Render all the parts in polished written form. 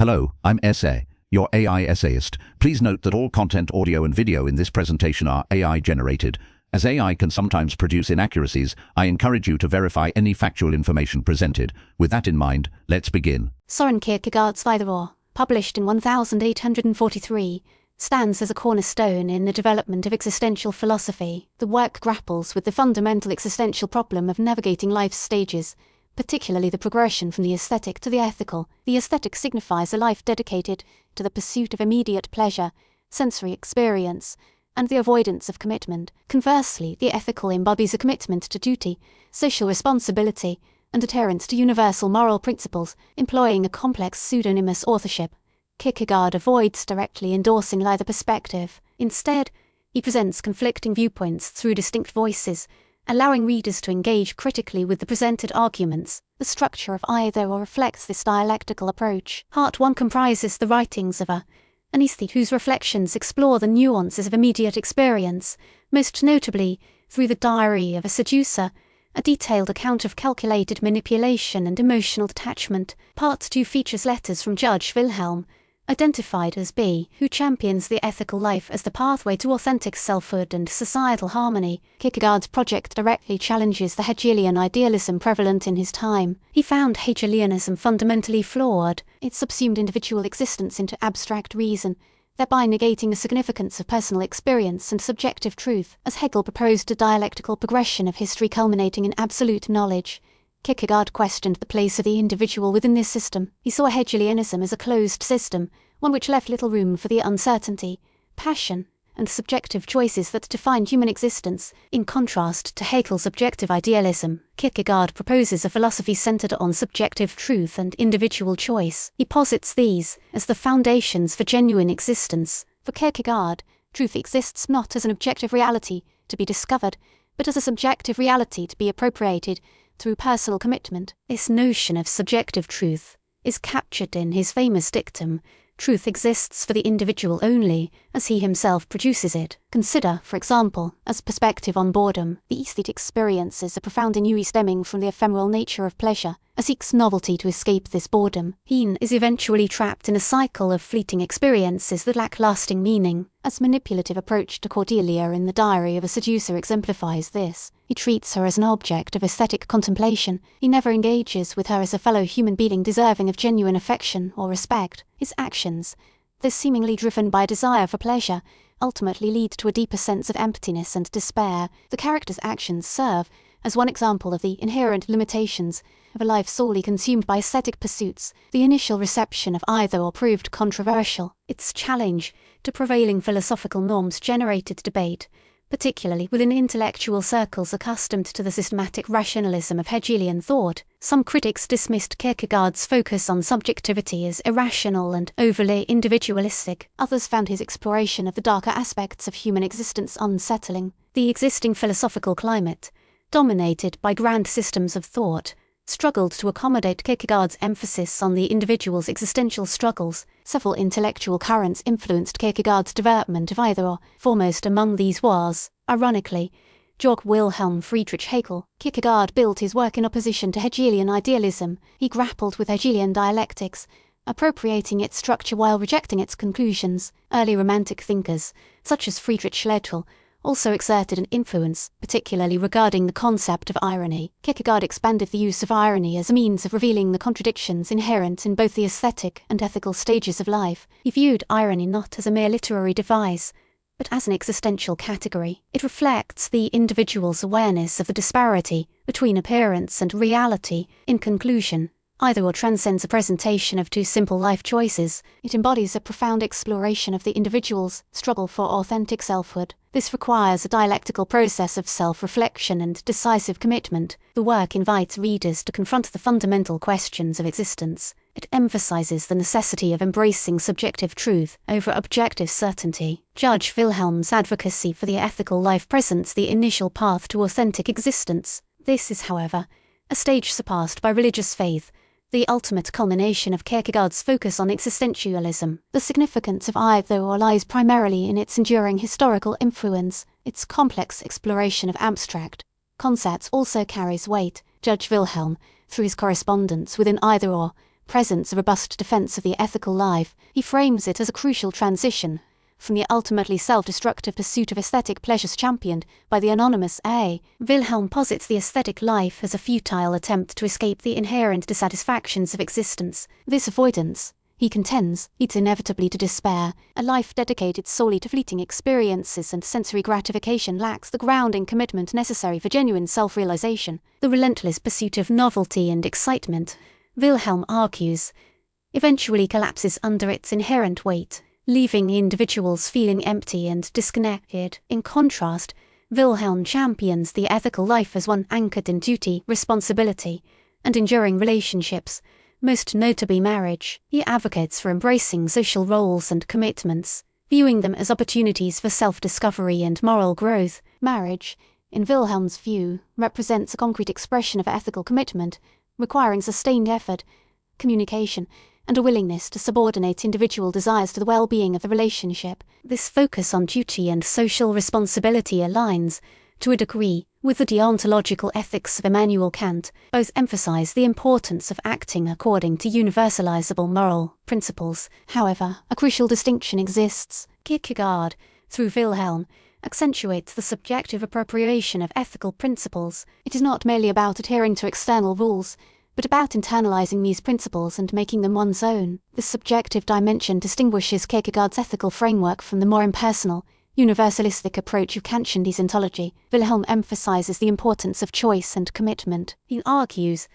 Hello, I'm Essay, your AI essayist. Please note that all content, audio and video in this presentation are AI generated. As AI can sometimes produce inaccuracies, I encourage you to verify any factual information presented. With that in mind, let's begin. Søren Kierkegaard's Either-or, published in 1843, stands as a cornerstone in the development of existential philosophy. The work grapples with the fundamental existential problem of navigating life's stages, particularly the progression from the aesthetic to the ethical. The aesthetic signifies a life dedicated to the pursuit of immediate pleasure, sensory experience, and the avoidance of commitment. Conversely, the ethical embodies a commitment to duty, social responsibility, and adherence to universal moral principles, employing a complex pseudonymous authorship. Kierkegaard avoids directly endorsing either perspective. Instead, he presents conflicting viewpoints through distinct voices, allowing readers to engage critically with the presented arguments. The structure of Either-or reflects this dialectical approach. Part 1 comprises the writings of an aesthete whose reflections explore the nuances of immediate experience, most notably through the diary of a seducer, a detailed account of calculated manipulation and emotional detachment. Part 2 features letters from Judge Vilhelm, identified as B, who champions the ethical life as the pathway to authentic selfhood and societal harmony. Kierkegaard's project directly challenges the Hegelian idealism prevalent in his time. He found Hegelianism fundamentally flawed. It subsumed individual existence into abstract reason, thereby negating the significance of personal experience and subjective truth. As Hegel proposed a dialectical progression of history culminating in absolute knowledge, Kierkegaard questioned the place of the individual within this system. He saw Hegelianism as a closed system, one which left little room for the uncertainty, passion, and subjective choices that defined human existence. In contrast to Hegel's objective idealism, Kierkegaard proposes a philosophy centered on subjective truth and individual choice. He posits these as the foundations for genuine existence. For Kierkegaard, truth exists not as an objective reality to be discovered, but as a subjective reality to be appropriated through personal commitment. This notion of subjective truth is captured in his famous dictum, "Truth exists for the individual only, as he himself produces it." Consider, for example, as perspective on boredom. The aesthete experiences a profound ennui stemming from the ephemeral nature of pleasure, and seeks novelty to escape this boredom. He is eventually trapped in a cycle of fleeting experiences that lack lasting meaning. As manipulative approach to Cordelia in the diary of a seducer exemplifies this. He treats her as an object of aesthetic contemplation. He never engages with her as a fellow human being deserving of genuine affection or respect. His actions, though seemingly driven by a desire for pleasure, ultimately lead to a deeper sense of emptiness and despair. The character's actions serve as one example of the inherent limitations of a life solely consumed by aesthetic pursuits. The initial reception of Either-or proved controversial. Its challenge to prevailing philosophical norms generated debate, particularly within intellectual circles accustomed to the systematic rationalism of Hegelian thought. Some critics dismissed Kierkegaard's focus on subjectivity as irrational and overly individualistic. Others found his exploration of the darker aspects of human existence unsettling. The existing philosophical climate, dominated by grand systems of thought, struggled to accommodate Kierkegaard's emphasis on the individual's existential struggles. Several intellectual currents influenced Kierkegaard's development of Either-or. Foremost among these was, ironically, Judge Wilhelm Friedrich Hegel. Kierkegaard built his work in opposition to Hegelian idealism. He grappled with Hegelian dialectics, appropriating its structure while rejecting its conclusions. Early Romantic thinkers, such as Friedrich Schlegel, also exerted an influence, particularly regarding the concept of irony. Kierkegaard expanded the use of irony as a means of revealing the contradictions inherent in both the aesthetic and ethical stages of life. He viewed irony not as a mere literary device, but as an existential category. It reflects the individual's awareness of the disparity between appearance and reality. In conclusion, Either-or transcends a presentation of two simple life choices. It embodies a profound exploration of the individual's struggle for authentic selfhood. This requires a dialectical process of self-reflection and decisive commitment. The work invites readers to confront the fundamental questions of existence. It emphasizes the necessity of embracing subjective truth over objective certainty. Judge Vilhelm's advocacy for the ethical life presents the initial path to authentic existence. This is, however, a stage surpassed by religious faith, the ultimate culmination of Kierkegaard's focus on existentialism. The significance of Either-or lies primarily in its enduring historical influence. Its complex exploration of abstract concepts also carries weight. Judge Vilhelm, through his correspondence within Either-or, presents a robust defense of the ethical life. He frames it as a crucial transition from the ultimately self-destructive pursuit of aesthetic pleasures championed by the anonymous A. Wilhelm posits the aesthetic life as a futile attempt to escape the inherent dissatisfactions of existence. This avoidance, he contends, leads inevitably to despair. A life dedicated solely to fleeting experiences and sensory gratification lacks the grounding commitment necessary for genuine self-realization. The relentless pursuit of novelty and excitement, Wilhelm argues, eventually collapses under its inherent weight, leaving individuals feeling empty and disconnected. In contrast, Wilhelm champions the ethical life as one anchored in duty, responsibility, and enduring relationships, most notably marriage. He advocates for embracing social roles and commitments, viewing them as opportunities for self-discovery and moral growth. Marriage, in Wilhelm's view, represents a concrete expression of ethical commitment, requiring sustained effort, communication, and a willingness to subordinate individual desires to the well-being of the relationship. This focus on duty and social responsibility aligns, to a degree, with the deontological ethics of Immanuel Kant. Both emphasize the importance of acting according to universalizable moral principles. However, a crucial distinction exists. Kierkegaard, through Wilhelm, accentuates the subjective appropriation of ethical principles. It is not merely about adhering to external rules, but about internalizing these principles and making them one's own. This subjective dimension distinguishes Kierkegaard's ethical framework from the more impersonal, universalistic approach of Kantian deontology. Wilhelm emphasizes the importance of choice and commitment. He argues,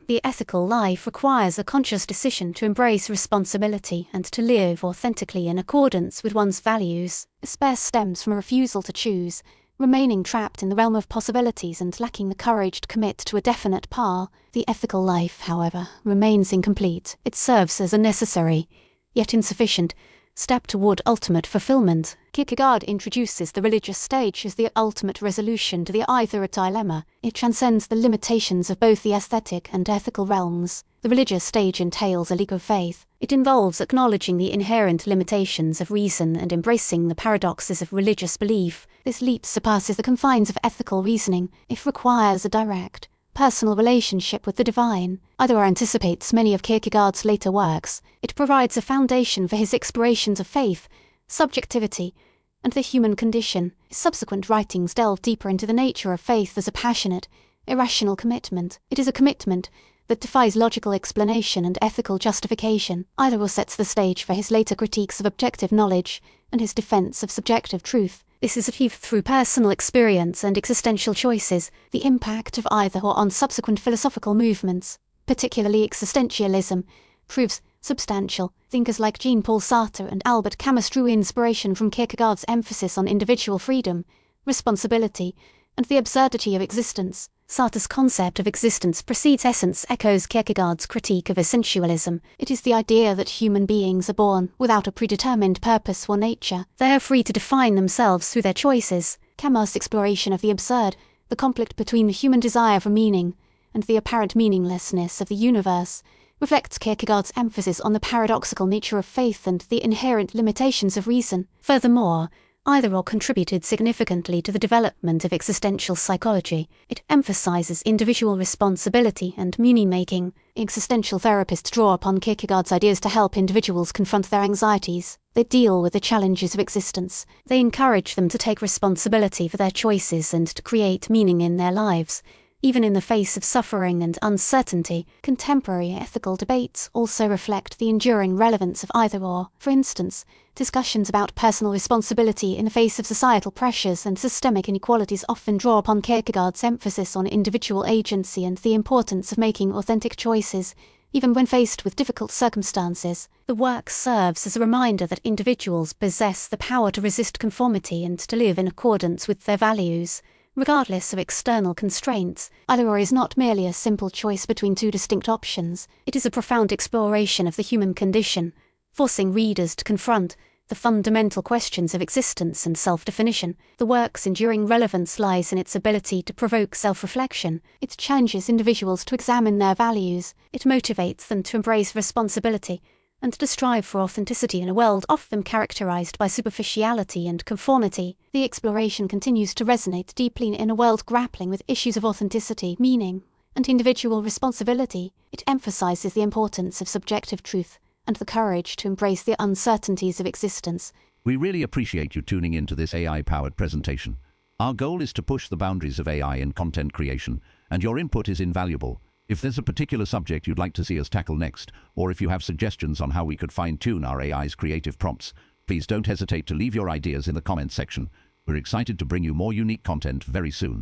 the ethical life requires a conscious decision to embrace responsibility and to live authentically in accordance with one's values. Despair stems from a refusal to choose, remaining trapped in the realm of possibilities and lacking the courage to commit to a definite path. The ethical life, however, remains incomplete. It serves as a necessary, yet insufficient, step toward ultimate fulfillment. Kierkegaard introduces the religious stage as the ultimate resolution to the either dilemma. It transcends the limitations of both the aesthetic and ethical realms. The religious stage entails a leap of faith. It involves acknowledging the inherent limitations of reason and embracing the paradoxes of religious belief. This leap surpasses the confines of ethical reasoning. It requires a direct, personal relationship with the divine. Either anticipates many of Kierkegaard's later works. It provides a foundation for his explorations of faith, subjectivity, and the human condition. His subsequent writings delve deeper into the nature of faith as a passionate, irrational commitment. It is a commitment that defies logical explanation and ethical justification. Either sets the stage for his later critiques of objective knowledge and his defense of subjective truth. This is achieved through personal experience and existential choices. The impact of either or on subsequent philosophical movements, particularly existentialism, proves substantial. Thinkers like Jean-Paul Sartre and Albert Camus drew inspiration from Kierkegaard's emphasis on individual freedom, responsibility, and the absurdity of existence. Sartre's concept of existence precedes essence echoes Kierkegaard's critique of essentialism. It is the idea that human beings are born without a predetermined purpose or nature. They are free to define themselves through their choices. Camus' exploration of the absurd, the conflict between the human desire for meaning and the apparent meaninglessness of the universe, reflects Kierkegaard's emphasis on the paradoxical nature of faith and the inherent limitations of reason. Furthermore, either or contributed significantly to the development of existential psychology. It emphasizes individual responsibility and meaning-making. Existential therapists draw upon Kierkegaard's ideas to help individuals confront their anxieties. They deal with the challenges of existence. They encourage them to take responsibility for their choices and to create meaning in their lives, even in the face of suffering and uncertainty. Contemporary ethical debates also reflect the enduring relevance of either or. For instance, discussions about personal responsibility in the face of societal pressures and systemic inequalities often draw upon Kierkegaard's emphasis on individual agency and the importance of making authentic choices, even when faced with difficult circumstances. The work serves as a reminder that individuals possess the power to resist conformity and to live in accordance with their values, regardless of external constraints. Either or is not merely a simple choice between two distinct options. It is a profound exploration of the human condition, forcing readers to confront the fundamental questions of existence and self-definition. The work's enduring relevance lies in its ability to provoke self-reflection. It challenges individuals to examine their values. It motivates them to embrace responsibility and to strive for authenticity in a world often characterized by superficiality and conformity. The exploration continues to resonate deeply in a world grappling with issues of authenticity, meaning, and individual responsibility, it emphasizes the importance of subjective truth and the courage to embrace the uncertainties of existence. We really appreciate you tuning into this AI-powered presentation. Our goal is to push the boundaries of AI in content creation, and your input is invaluable. If there's a particular subject you'd like to see us tackle next, or if you have suggestions on how we could fine-tune our AI's creative prompts, please don't hesitate to leave your ideas in the comments section. We're excited to bring you more unique content very soon.